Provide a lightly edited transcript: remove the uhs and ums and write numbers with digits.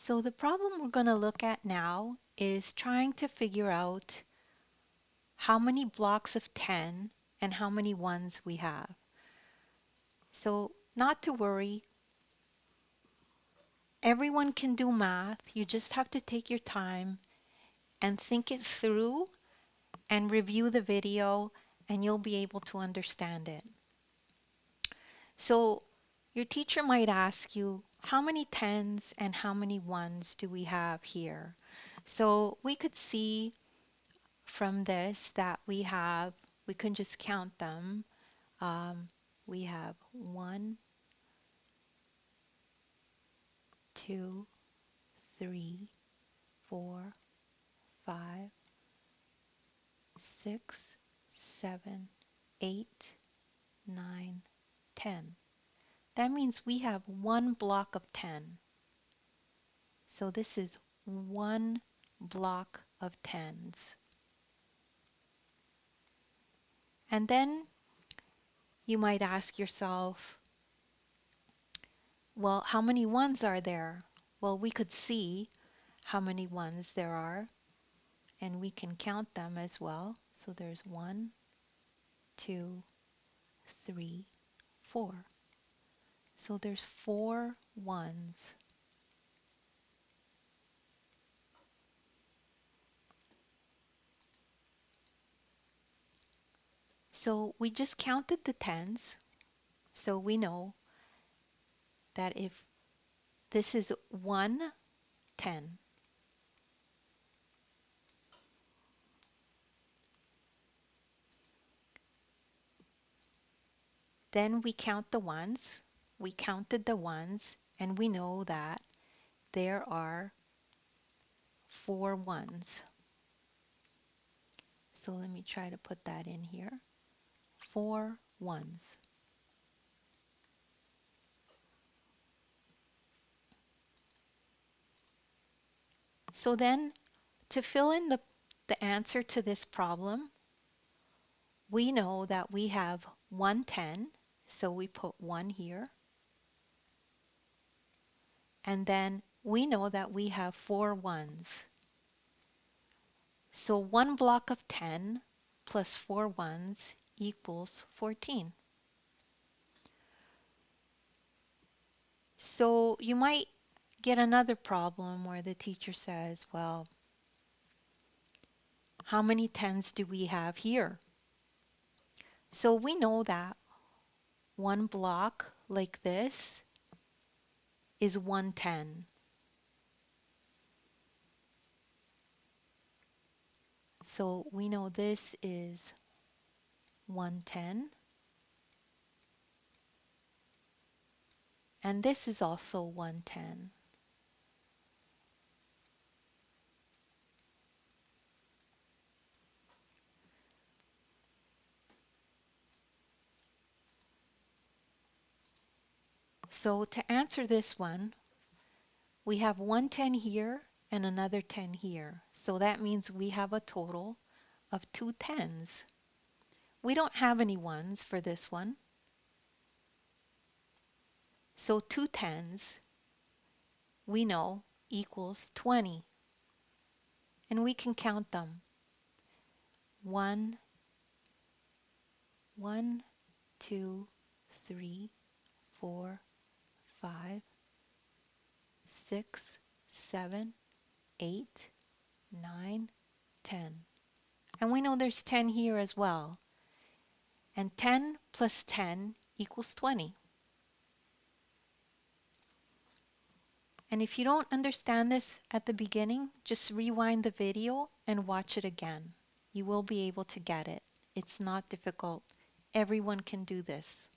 So the problem we're going to look at now is trying to figure out how many blocks of 10 and how many ones we have. So not to worry, everyone can do math. You just have to take your time and think it through and review the video, and you'll be able to understand it. So your teacher might ask you, how many tens and how many ones do we have here? So we could see from this that we can just count them. We have 1, 2, 3, 4, 5, 6, 7, 8, 9, 10. That means we have one block of 10. So this is one block of tens. And then you might ask yourself, well, how many ones are there? Well, we could see how many ones there are, and we can count them as well. So there's 1, 2, 3, 4. So there's 4 ones. So we just counted the tens, so we know that if this is 1 10, then we count the ones. We counted the ones, and we know that there are 4 ones. So let me try to put that in here. 4 ones. So then, to fill in the answer to this problem, we know that we have 1 10, so we put 1 here. And then we know that we have 4 ones. So 1 block of 10 plus 4 ones equals 14. So you might get another problem where the teacher says, well, how many tens do we have here? So we know that one block like this is 1 10. So we know this is 1 10. And this is also 1 10. So to answer this one, we have 1 10 here and another 10 here. So that means we have a total of 2 tens. We don't have any ones for this one. So 2 tens, we know, equals 20. And we can count them. 1, 1, 2, 3, 4, 5, 6, 7, 8, 9, 10. And we know there's 10 here as well. And 10 plus 10 equals 20. And if you don't understand this at the beginning, just rewind the video and watch it again. You will be able to get it. It's not difficult. Everyone can do this.